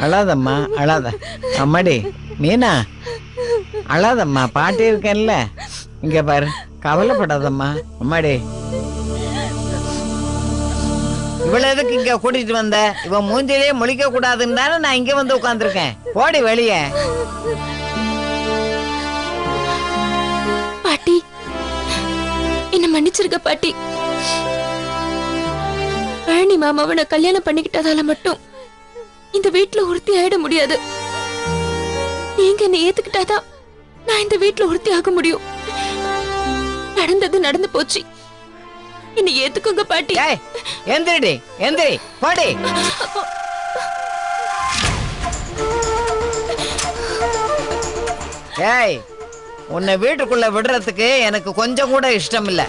அழாதம்மா அழாத. அம்மாடி மீனா அழாதம்மா, பாட்டி இருக்கேன்ல, இங்க பாரு, கவலைப்படாதம்மா. அம்மாடி இவ்வளவு எதுக்கு இங்க கூட்டிட்டு வந்த? இவன் மூஞ்சிலேயே முழிக்க கூடாதுன்னு தானே நான் இங்க வந்து உட்கார்ந்துருக்கேன். போடி வெளியே. பாட்டி என்ன மன்னிச்சிருக்க பாட்டி. பழனி மாமாவை நான் கல்யாணம் பண்ணிக்கிட்டதால மட்டும் இந்த வீட்டுல உறுதி ஆயிட முடியாது. நீங்க என்ன ஏத்துக்கிட்டாதான் நான் இந்த வீட்டுல உறுதி ஆக முடியும். நடந்தது நடந்து போச்சு, என்ன ஏத்துக்கோங்க பாட்டி. எந்திரிடி, எந்திரி, போடி. ஏய், உன்னை வீட்டுக்குள்ள விடுறதுக்கு எனக்கு கொஞ்சம் கூட இஷ்டம் இல்ல.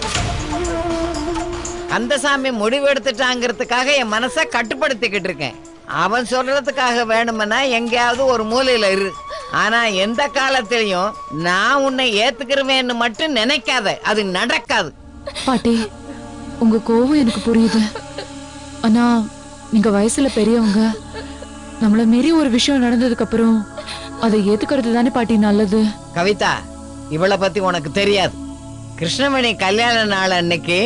அந்த சாமி முடிவு எடுத்துட்டாங்கிறதுக்காக என் மனசை கட்டுப்படுத்திக்கிட்டு இருக்கேன். அவன் சொல்றதுக்காக வேணும்னா எங்கேயாவது ஒரு மூலையில இரு. ஆனா எந்த காலத்திலையும் நான் உன்னை ஏத்துக்கிறவேன்னு மட்டும் நினைக்காத, அது நடக்காது. பாட்டி, உங்க கோவம் எனக்கு புரியுது. ஆனா நீங்க வயசுல பெரியவங்க. நம்மள மீறி ஒரு விஷயம் நடந்ததுக்கு அப்புறம் அதை ஏத்துக்கிறது தானே பாட்டி நல்லது. கவிதா, இவளை பத்தி உனக்கு தெரியாது. கிருஷ்ணவேணி கல்யாண நாள் அன்னைக்கு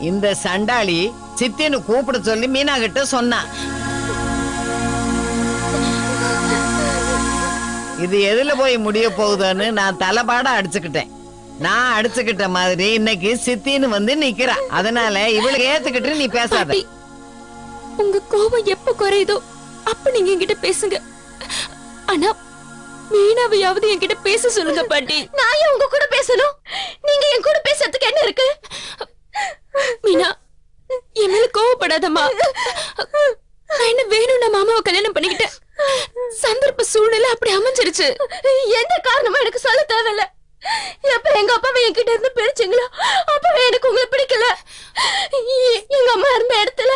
இந்த சண்டாளி சித்தின்னு கூப்பிட சொல்லி மீனா கிட்ட சொன்னா. இது எதுல போய் முடிய போகுதுன்னு நான் தலைபாட அடிச்சுக்கிட்டேன். நான் அடிச்சுக்கிட்ட மாதிரி இன்னைக்கு சித்தின்னு வந்து நிக்கிறா. அதனால இவளுக்கு ஏத்துக்கிட்டு நீ பேசாத. உங்க கோபம் எப்ப குறையுதோ அப்ப நீங்க என்கிட்ட பேசுங்க. ஆனா மீனாவையாவது என்கிட்ட பேச சொல்லுங்க பாட்டி. நான் ஏன் உங்க கூட பேசணும்? நீங்க என் கூட பேசுறதுக்கு என்ன இருக்கு? மீனா, என் மேல கோவப்படாதம்மா. நான் என்ன வேணும்னா மாமாவை கல்யாணம் பண்ணிக்கிட்டேன். சந்தர்ப்ப சூழ்நிலை அப்படி அமைஞ்சிருச்சு. எந்த காரணமும் எனக்கு சொல்ல தேவையில்ல. எப்ப எங்க அப்பாவை என்கிட்ட இருந்து பிரிச்சீங்களோ அப்பவே எனக்கு உங்களை பிடிக்கல. எங்க அம்மா இருந்த இடத்துல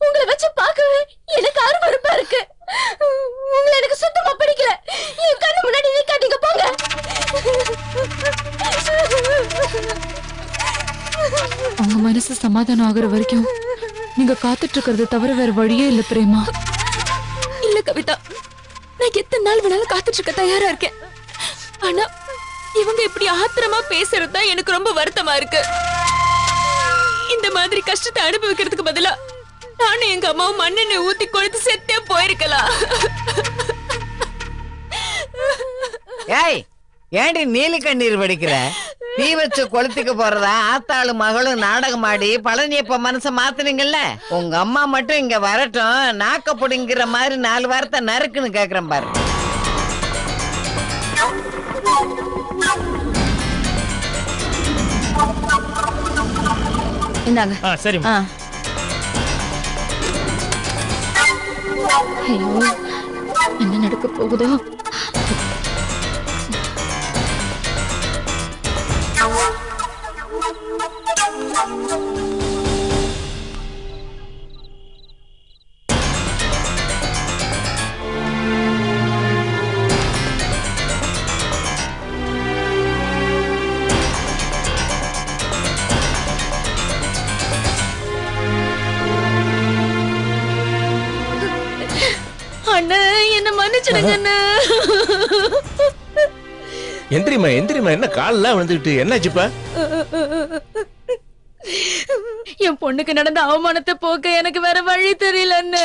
உங்களை வச்சு பார்க்கவே எனக்கு அருவருப்பா இருக்கு. உங்களை எனக்கு சுத்தமா பிடிக்கல. என் கண்ணு முன்னாடி நீங்க போங்க. உங்க மனசு சமாதானம் ஆகுற வரைக்கும் நீங்க காத்துட்டு இருக்கிறது தவிர வேற வழியே இல்ல பிரேமா. இல்ல கவிதா, நான் எத்தனை நாள் வேணாலும் காத்துட்டு இருக்க தயாரா இருக்கேன். ஆனா இவங்க இப்படி ஆத்திரமா பேசுறதுதான் எனக்கு ரொம்ப வருத்தமா இருக்கு. இந்த மாதிரி கஷ்டத்தை அனுபவிக்கிறதுக்கு பதிலா நானும் எங்க அம்மாவும் மண்ணெண்ணெய் ஊத்தி கொழுத்து செத்தே போயிருக்கலாம். ஏய், ஏண்டி நீலி கண்ணீர் வடிக்கிற? தீ வச்சு கொளுத்திக்க போறதா ஆத்தாளும் மகளும் நாடகம் ஆடி பழனியப்ப மனச மாத்துனீங்கல்ல. உங்க அம்மா மட்டும் இங்க வரட்டும், நாக்க புடிங்கிற மாதிரி 4 வாரத்தை நறுக்குன்னு கேக்குறேன் பாரு. இந்தாங்க. சரி. ஐயோ, என்ன நடக்க போகுதோ? அண்ணா, என்ன மன்னிச்சிடுங்க அண்ணா. எந்திரிமா எந்திரிமா, என்ன காலெல்லாம் விழுந்துக்கிட்டு என்னாச்சுப்பா? என் பொண்ணுக்கு நடந்த அவமானத்தை போக்க எனக்கு வேற வழி தெரியல அண்ணா.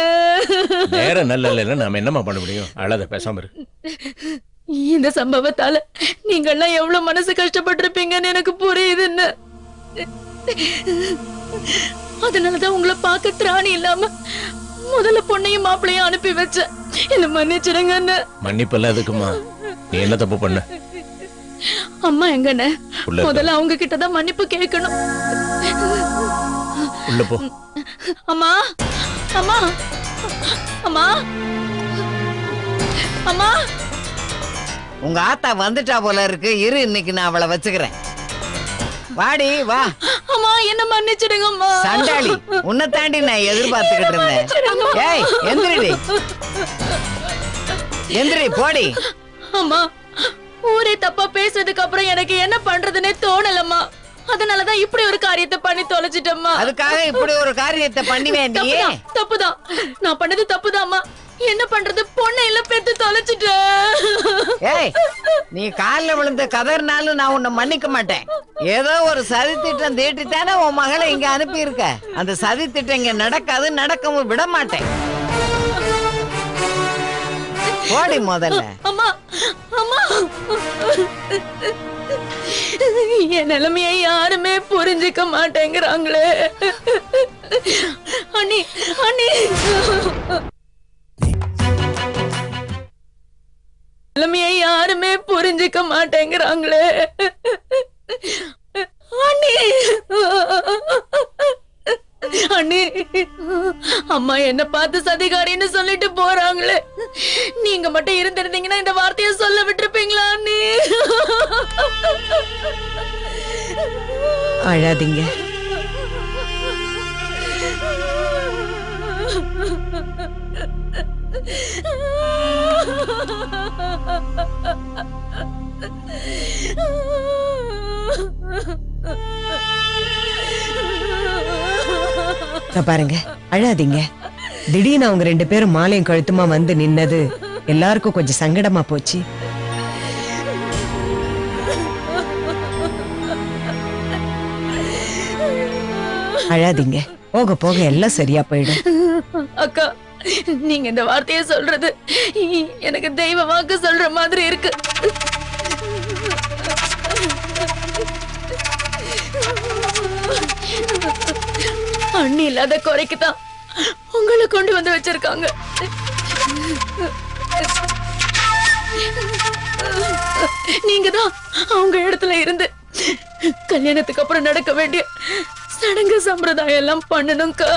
வேற நல்ல இல்ல, நாம என்னமா பண்ண முடியும்? அழாத, பேசாம இரு. இந்த சம்பவத்தால நீங்க எல்லாம் எவ்வளவு மனசு கஷ்டப்பட்டிருப்பீங்கன்னு எனக்கு புரியுதுன்னு. அதனாலதான் உங்களை பார்க்க திராணி இல்லாம முதல்ல பொண்ணையும் மாப்பிளையும் அனுப்பி வச்ச. என்ன மன்னிச்சிடுங்க அண்ணா. மன்னிப்பெல்லாம் எதுக்குமா? நீ என்ன தப்பு பண்ண? அம்மா எங்கண்ணே? முதல்ல அவங்க கிட்டதான் மன்னிப்பு கேட்கணும். உள்ள போ. அம்மா, அம்மா, அம்மா, அம்மா. உங்க ஆத்தா வந்துட்டா போல இருக்கு. இரு, இன்னைக்கு நான் அவளை வச்சுக்கிறேன். வாடி வா. அம்மா, என்ன மன்னிச்சிடுங்கம்மா. சண்டாளி, உன்னை தாண்டி நான் எதிர்பார்த்துக்கிட்டு இருந்தேன். ஏய், எந்திரிடி, எந்திரி, போடி. அம்மா, ஊரே தப்பா பேசுறதுக்கு அப்புறம் எனக்கு என்ன பண்றதுன்னே தோணலம்மா. அதனாலதான் இப்படி ஒரு காரியத்தை பண்ணி தொலைச்சிட்டம்மா. அதுக்காக இப்படி ஒரு காரியத்தை பண்ணி வேண்டியே? தப்புதான், நான் பண்ணது தப்புதான்மா. என்ன பண்றது? பொண்ணை எல்லாம் பெத்து தொலைச்சிட்ட. ஏய், நீ காலில் விழுந்த கதறினாலும் நான் உன்னை மன்னிக்க மாட்டேன். ஏதோ ஒரு சதி திட்டம் தீட்டித்தானே உன் மகளை இங்க அனுப்பி இருக்க. அந்த சதி திட்டம் இங்க நடக்காது, நடக்கவும் விட மாட்டேன். போடி முதல்ல. அம்மா அம்மா, என் நிலைமையை யாருமே புரிஞ்சுக்க மாட்டேங்கிறாங்களே. அண்ணி அண்ணி, நிலைமையை யாருமே புரிஞ்சுக்க மாட்டேங்கிறாங்களே. அண்ணி அண்ணி, அம்மா என்ன பார்த்து சதிகாரின்னு சொல்லிட்டு போறாங்களே. நீங்க மட்டும் இருந்திருந்தீங்கன்னா இந்த வார்த்தையை சொல்ல விட்டுருப்பீங்களா அண்ணி? அழாதீங்க. பாருங்க, அழாதீங்க. திடீர்னு அவங்க 2 பேரும் மாலையும் கழுத்துமா வந்து நின்னது எல்லாருக்கும் கொஞ்சம் சங்கடமா போச்சு. அழாதீங்க, போக போக எல்லாம் சரியா போயிடும். அக்கா, நீங்க இந்த வார்த்தையை சொல்றது எனக்கு தெய்வ வாக்கு சொல்ற மாதிரி இருக்கு. அண்ணி இல்லாத குறைக்குதான் உங்களை கொண்டு வந்து வச்சிருக்காங்க. நீங்க தான் அவங்க இடத்துல இருந்து கல்யாணத்துக்கு அப்புறம் நடக்க வேண்டிய சடங்கு சம்பிரதாயம் எல்லாம் பண்ணணும்க்கா.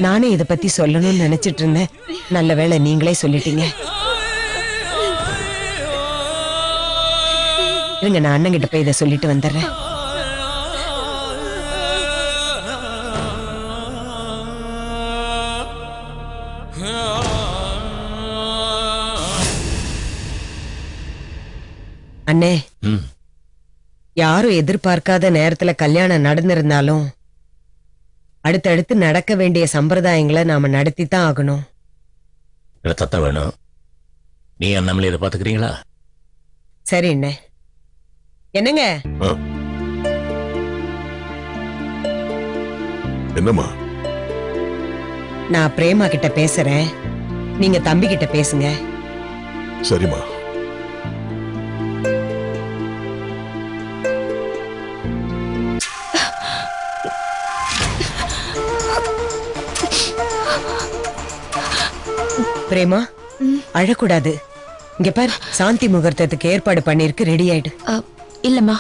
நானே இத பத்தி சொல்லணும்னு நினைச்சிட்டு இருந்தேன். நல்ல வேளை நீங்களே சொல்லிட்டீங்க. இருங்க, நான் அண்ணன் கிட்ட போய் இதை சொல்லிட்டு வந்துடுறேன். அண்ணே, யாரும் எதிர்பார்க்காத நேரத்துல கல்யாணம் நடந்திருந்தாலும் அடுத்தடுத்து நடக்க வேண்டிய சம்பிரதாயங்களை நாம நடத்தி தான் ஆகணும். தத்த வேணும். நீ நம்மளே இதை பாத்துக்கிறீங்களா? சரி அண்ணே. என்னங்க? என்னம்மா? நான் பிரேமா கிட்ட பேசுறேன், நீங்க தம்பி கிட்ட பேசுங்க. சரிம்மா. பிரேமா, அழக்கூடாது. இங்க பார், சாந்தி முகூர்த்தத்துக்கு ஏற்பாடு பண்ணிருக்கு, ரெடி ஆயிடு. இல்லம்மா,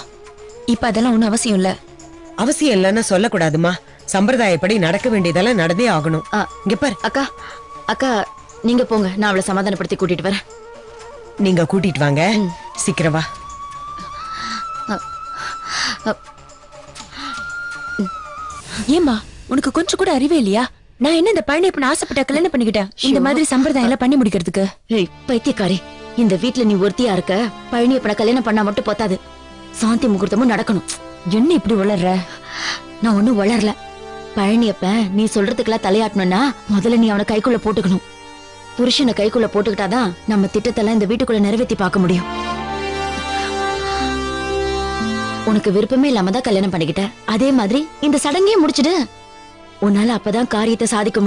இப்ப அதெல்லாம் ஒண்ணும் அவசியம் இல்ல. அவசியம் இல்லைன்னு சொல்லக்கூடாதுமா. சம்பிரதாயப்படி நடக்க வேண்டியதெல்லாம் நடந்தே ஆகணும். இங்க பார். அக்கா அக்கா, நீங்க போங்க, நான் அவளை சமாதானப்படுத்தி கூட்டிட்டு வரேன். நீங்க கூட்டிட்டு வாங்க, சீக்கிரம் வா. ஏமா, உனக்கு கொஞ்சம் கூட அறிவே இல்லையா? நான் என்ன இந்த பழனி இப்ப ஆசைப்பட்ட கல்யாணம் பண்ணிக்கிட்டேன் இந்த மாதிரி சம்பிரதாயம் எல்லாம் பண்ணி முடிக்கிறதுக்கு? பைத்தியக்காரி, இந்த வீட்டுல நீ ஒருத்தியா இருக்க. பழனியப்பனை கல்யாணம் பண்ணா மட்டும் போத்தாது, சாந்தி முகூர்த்தமும் நடக்கணும். என்ன இப்படி வளர்ற? நான் ஒண்ணும் வளரல. பழனியப்பன் நீ சொல்றதுக்கெல்லாம் தலையாட்டணும்னா முதல்ல நீ அவனை கைக்குள்ள போட்டுக்கணும். புருஷனை கைக்குள்ள போட்டுக்கிட்டாதான் நம்ம திட்டத்தெல்லாம் இந்த வீட்டுக்குள்ள நிறைவேற்றி பார்க்க முடியும். உனக்கு விருப்பமே இல்லாம தான் கல்யாணம் பண்ணிக்கிட்ட. அதே மாதிரி இந்த சடங்கையும் முடிச்சிடு. உன்னால அப்பதான் காரியத்தை சாதிக்க